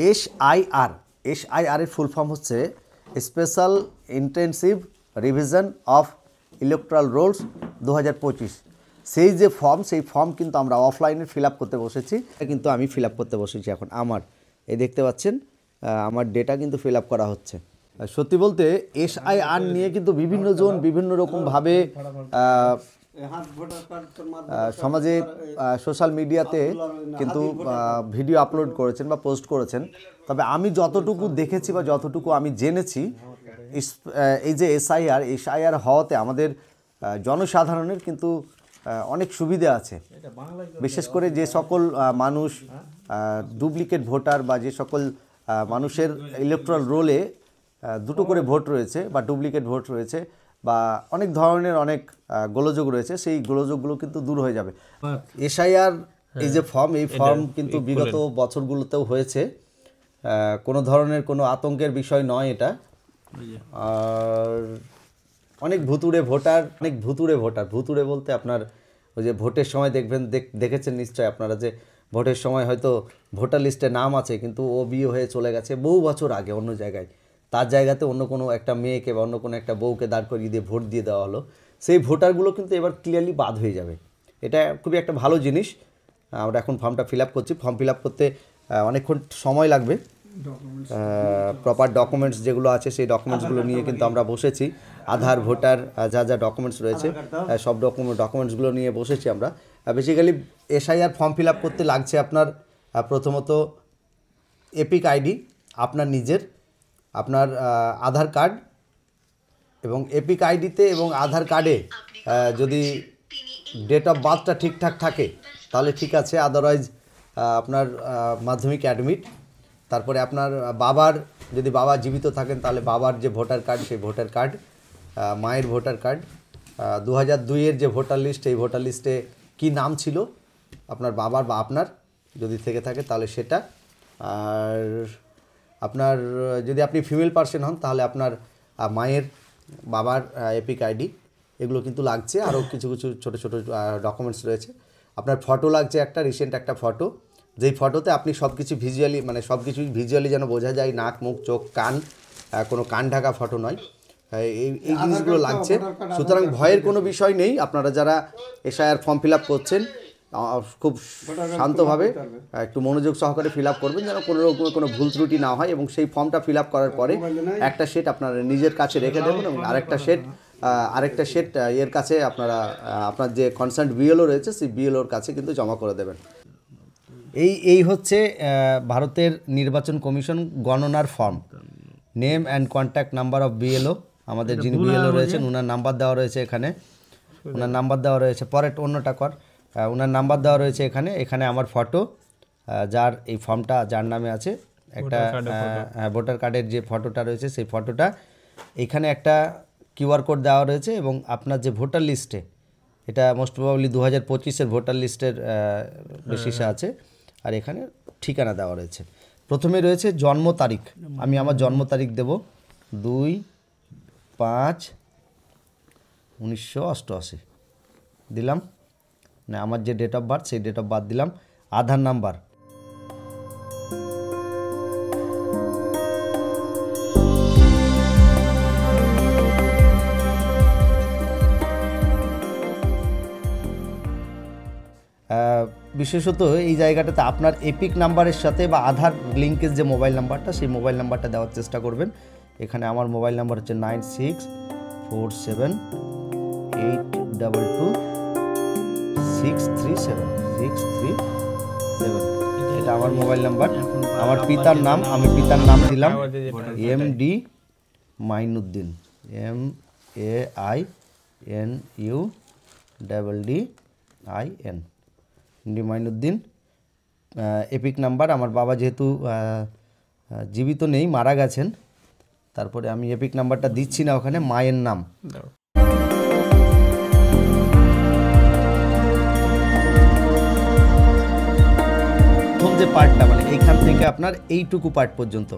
SIR এর full form হচ্ছে special intensive revision of electoral rolls 2025। সেই যে ফর্ম, সেই ফর্ম কিন্তু আমরা অফলাইনে ফিল আপ করতে বসেছি, কিন্তু আমি ফিল আপ করতে বসেছি এখন। আমার এই দেখতে পাচ্ছেন আমার ডেটা কিন্তু ফিল আপ করা হচ্ছে। সত্যি বলতে এসআইআর নিয়ে কিন্তু বিভিন্ন জন বিভিন্ন রকমভাবে সমাজে সোশ্যাল মিডিয়াতে কিন্তু ভিডিও আপলোড করেছেন বা পোস্ট করেছেন। তবে আমি যতটুকু দেখেছি বা যতটুকু আমি জেনেছি, এই যে এসআইআর হওয়াতে আমাদের জনসাধারণের কিন্তু অনেক সুবিধা আছে। বিশেষ করে যে সকল মানুষ ডুপ্লিকেট ভোটার বা যে সকল মানুষের ইলেকট্রাল রোলে দুটো করে ভোট রয়েছে বা ডুপ্লিকেট ভোট রয়েছে বা অনেক ধরনের অনেক গোলযোগ রয়েছে, সেই গোলযোগগুলো কিন্তু দূর হয়ে যাবে। এসআইআর এই যে ফর্ম, এই ফর্ম কিন্তু বিগত বছরগুলোতেও হয়েছে, কোনো ধরনের কোনো আতঙ্কের বিষয় নয় এটা। আর অনেক ভুতুড়ে ভোটার বলতে আপনার ওই যে ভোটের সময় দেখেছেন নিশ্চয় আপনারা যে ভোটের সময় হয়তো ভোটার লিস্টে নাম আছে কিন্তু ও বিয়ে হয়ে চলে গেছে বহু বছর আগে অন্য জায়গায়, তার জায়গাতে অন্য কোনো একটা মেয়েকে বা অন্য কোনো একটা বউকে দাঁড় করিয়ে দিয়ে ভোট দিয়ে দেওয়া হলো। সেই ভোটারগুলো কিন্তু এবার ক্লিয়ারলি বাদ হয়ে যাবে। এটা খুবই একটা ভালো জিনিস। আমরা এখন ফর্মটা ফিল আপ করছি। ফর্ম ফিল আপ করতে অনেকক্ষণ সময় লাগবে। প্রপার ডকুমেন্টস যেগুলো আছে সেই ডকুমেন্টসগুলো নিয়ে কিন্তু আমরা বসেছি। আধার, ভোটার, যা যা ডকুমেন্টস রয়েছে সব ডকুমেন্টসগুলো নিয়ে বসেছি আমরা। Basically SIR form fill up করতে লাগছে আপনার প্রথমত এপিক আইডি, আপনার নিজের, আপনার আধার কার্ড, এবং এপিক আইডিতে এবং আধার কার্ডে যদি ডেট অফ বার্থটা ঠিকঠাক থাকে তাহলে ঠিক আছে, আদারওয়াইজ আপনার মাধ্যমিক অ্যাডমিট। তারপরে আপনার বাবার, যদি বাবা জীবিত থাকেন তাহলে বাবার যে ভোটার কার্ড সেই ভোটার কার্ড, মায়ের ভোটার কার্ড, 2002-এর যে ভোটার লিস্ট, এই ভোটার লিস্টে কী নাম ছিল আপনার বাবার বা আপনার যদি থেকে থাকে তাহলে সেটা। আর আপনার যদি আপনি ফিমেল পার্সন হন তাহলে আপনার মায়ের, বাবার এপিক আইডি, এগুলো কিন্তু লাগছে। আরও কিছু কিছু ছোটো ছোটো ডকুমেন্টস রয়েছে। আপনার ফটো লাগছে একটা, রিসেন্ট একটা ফটো, যেই ফটোতে আপনি সব কিছু ভিজুয়ালি, মানে সব কিছুই ভিজুয়ালি যেন বোঝা যায়, নাক, মুখ, চোখ, কান, কোনো কান ঢাকা ফটো নয়, এই জিনিসগুলো লাগছে। সুতরাং ভয়ের কোনো বিষয় নেই। আপনারা যারা এসআইআর ফর্ম ফিল আপ করছেন খুব শান্তভাবে একটু মনোযোগ সহকারে ফিল আপ করবেন, যেন কোনো রকম কোনো ভুল ত্রুটি না হয়। এবং সেই ফর্মটা ফিল আপ করার পরে একটা সেট আপনার নিজের কাছে রেখে দেবেন এবং আরেকটা সেট এর কাছে আপনারা আপনার যে কনসার্ন বিএলও রয়েছে সেই বিএলওর কাছে কিন্তু জমা করে দেবেন। এই হচ্ছে ভারতের নির্বাচন কমিশন গণনার form. Name and contact number of BLO, আমাদের যিনি বিএলও রয়েছেন ওনার নাম্বার দেওয়া রয়েছে এখানে, ওনার নাম্বার দেওয়া রয়েছে। পরে অন্যটা ওনার নাম্বার দেওয়া রয়েছে এখানে আমার ফটো, যার এই ফর্মটা যার নামে আছে, একটা ভোটার কার্ডের যে ফটোটা রয়েছে সেই ফটোটা, এখানে একটা কিউআর কোড দেওয়া রয়েছে। এবং আপনার যে ভোটার লিস্টে, এটা মোস্ট প্রবাবলি 2025-এর ভোটার লিস্টের বেসিসে আছে, আর এখানে ঠিকানা দেওয়া রয়েছে। প্রথমে রয়েছে জন্ম তারিখ, আমি আমার জন্ম তারিখ দেব 2/5/1988 দিলাম, না আমার যে ডেট অফ বার্থ সেই ডেট অফ বার্থ দিলাম। আধার নাম্বার, বিশেষত এই জায়গাটাতে আপনার এপিক নাম্বারের সাথে বা আধার লিঙ্কের যে মোবাইল নাম্বারটা, সেই মোবাইল নাম্বারটা দেওয়ার চেষ্টা করবেন। এখানে আমার মোবাইল নাম্বার হচ্ছে 9647822637 এটা আমার মোবাইল নাম্বার। আমার পিতার নাম, আমি পিতার নাম দিলাম MD Mainuddin, MAINUDDIN, Mainuddin. Epic number, আমার বাবা যেহেতু জীবিত নেই, মারা গেছেন, তারপরে আমি এপিক নাম্বারটা দিচ্ছি না, ওখানে মায়ের নাম। প্রথম যে পার্টটা, মানে এইখান থেকে আপনার এইটুকু পার্ট পর্যন্ত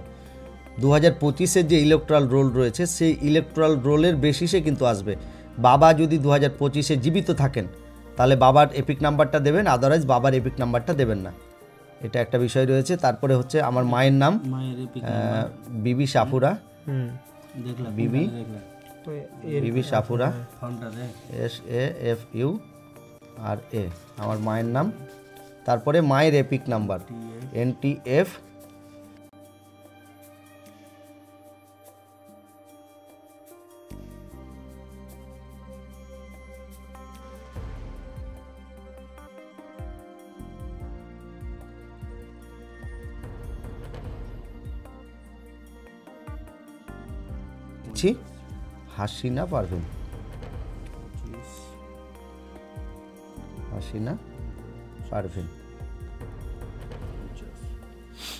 2025-এর যে ইলেকট্রাল রোল রয়েছে সেই ইলেকট্রাল রোলের বেসিসে কিন্তু আসবে। বাবা যদি 2025-এ জীবিত থাকেন তাহলে বাবার এপিক নাম্বারটা দেবেন, আদারওয়াইজ বাবার এপিক নাম্বারটা দেবেন না। এটা একটা বিষয় রয়েছে। তারপরে হচ্ছে আমার মায়ের নাম বিবি সাফুরা, বিবি সাফুরা, SAFURA, আমার মায়ের নাম। তারপরে মায়ের EPIC number NTF Hasina Parvin,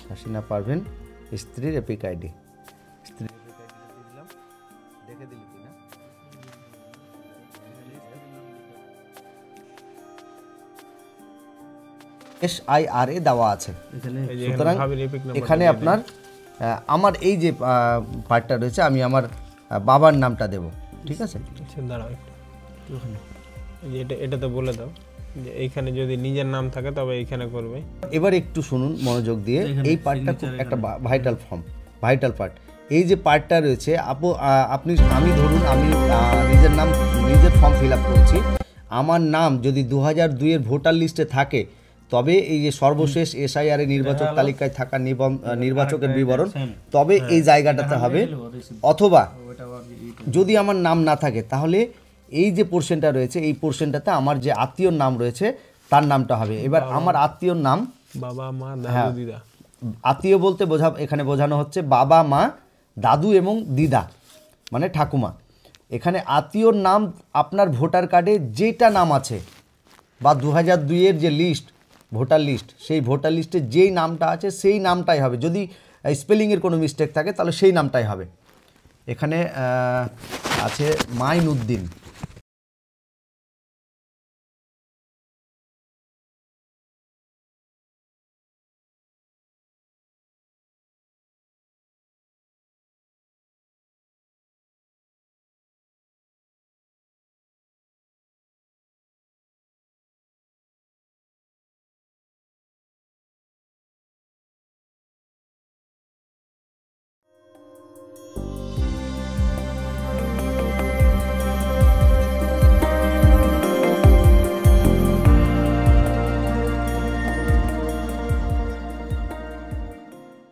Hasina Parvin স্ত্রীর এপিক আইডি, স্ত্রীর এপিক আইডি দিলাম, দেখে দিলি কিনা? SIRA দেওয়া আছে। সুতরাং এখানে আপনার আমার এই যে পার্টটা রয়েছে, আমি আমার বাবার নামটা দেব, ঠিক আছে? দাঁড়াও একটু, এটা তো বলে দাও যে এইখানে যদি নিজের নাম থাকে তবে এইখানে করবে। এবার একটু শুনুন মনোযোগ দিয়ে, এই পার্টটা খুব একটা ভাইটাল পার্ট। এই যে পার্টটা রয়েছে আমি ধরুন আমি নিজের নাম নিজের ফর্ম ফিল আপ করছি, আমার নাম যদি 2002-এর ভোটার লিস্টে থাকে তবে এই যে সর্বশেষ SIR নির্বাচক তালিকায় থাকা নির্বাচকের বিবরণ, তবে এই জায়গাটাতে হবে। অথবা যদি আমার নাম না থাকে তাহলে এই যে পোর্শনটা রয়েছে, এই পোর্শনটাতে আমার যে আত্মীয়র নাম রয়েছে তার নামটা হবে। এবার আমার আত্মীয়র নাম বাবা মা দাদু দিদা, আত্মীয় বলতে এখানে বোঝানো হচ্ছে বাবা মা দাদু এবং দিদা মানে ঠাকুমা। এখানে আত্মীয়র নাম আপনার ভোটার কার্ডে যেটা নাম আছে বা 2002-এর যে লিস্ট ভোটার লিস্ট, সেই ভোটার লিস্টে যেই নামটা আছে সেই নামটাই হবে। যদি স্পেলিংয়ের কোনো মিস্টেক থাকে তাহলে সেই নামটাই হবে। এখানে আছে মাইনুদ্দিন,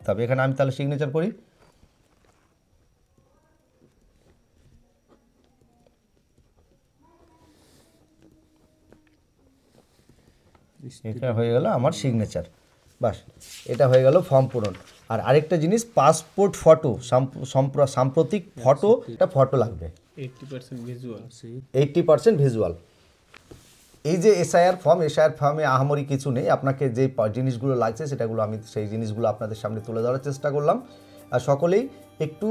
তবে এখানে আমি তাহলে সিগনেচার করি। এটা হয়ে গেল আমার সিগনেচার, বাস এটা হয়ে গেল ফর্ম পূরণ। আর আরেকটা জিনিস, পাসপোর্ট ফটো, সাম্প্রতিক ফটো, এটা ফটো লাগবে 80% ভিজুয়াল। এই যে SIR ফর্মে আহামরি কিছু নেই, আপনাকে যে জিনিসগুলো লাগছে সেটাগুলো আমি সেই জিনিসগুলো আপনাদের সামনে তুলে ধরার চেষ্টা করলাম। আর সকলেই একটু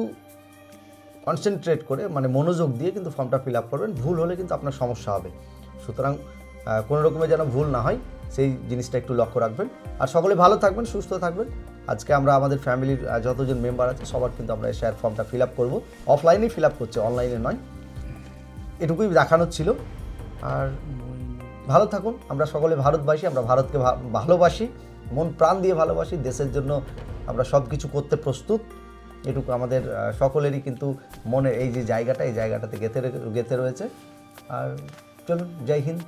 কনসেন্ট্রেট করে মানে মনোযোগ দিয়ে কিন্তু ফর্মটা ফিল আপ করবেন, ভুল হলে কিন্তু আপনার সমস্যা হবে। সুতরাং কোনো রকমের যেন ভুল না হয় সেই জিনিসটা একটু লক্ষ্য রাখবেন। আর সকলে ভালো থাকবেন, সুস্থ থাকবেন। আজকে আমরা আমাদের ফ্যামিলির যতজন মেম্বার আছে সবার কিন্তু আমরা SIR ফর্মটা ফিল আপ করবো, অফলাইনেই ফিল আপ করছে, অনলাইনে নয়। এটুকুই দেখানোর ছিল। আর ভালো থাকুন। আমরা সকলে ভারতবাসী, আমরা ভারতকে ভালোবাসি, মন প্রাণ দিয়ে ভালোবাসি, দেশের জন্য আমরা সব কিছু করতে প্রস্তুত। এটুকু আমাদের সকলেরই কিন্তু মনে এই যে জায়গাটা, এই জায়গাটাতে গেঁথে রয়েছে। আর চলুন, জয় হিন্দ।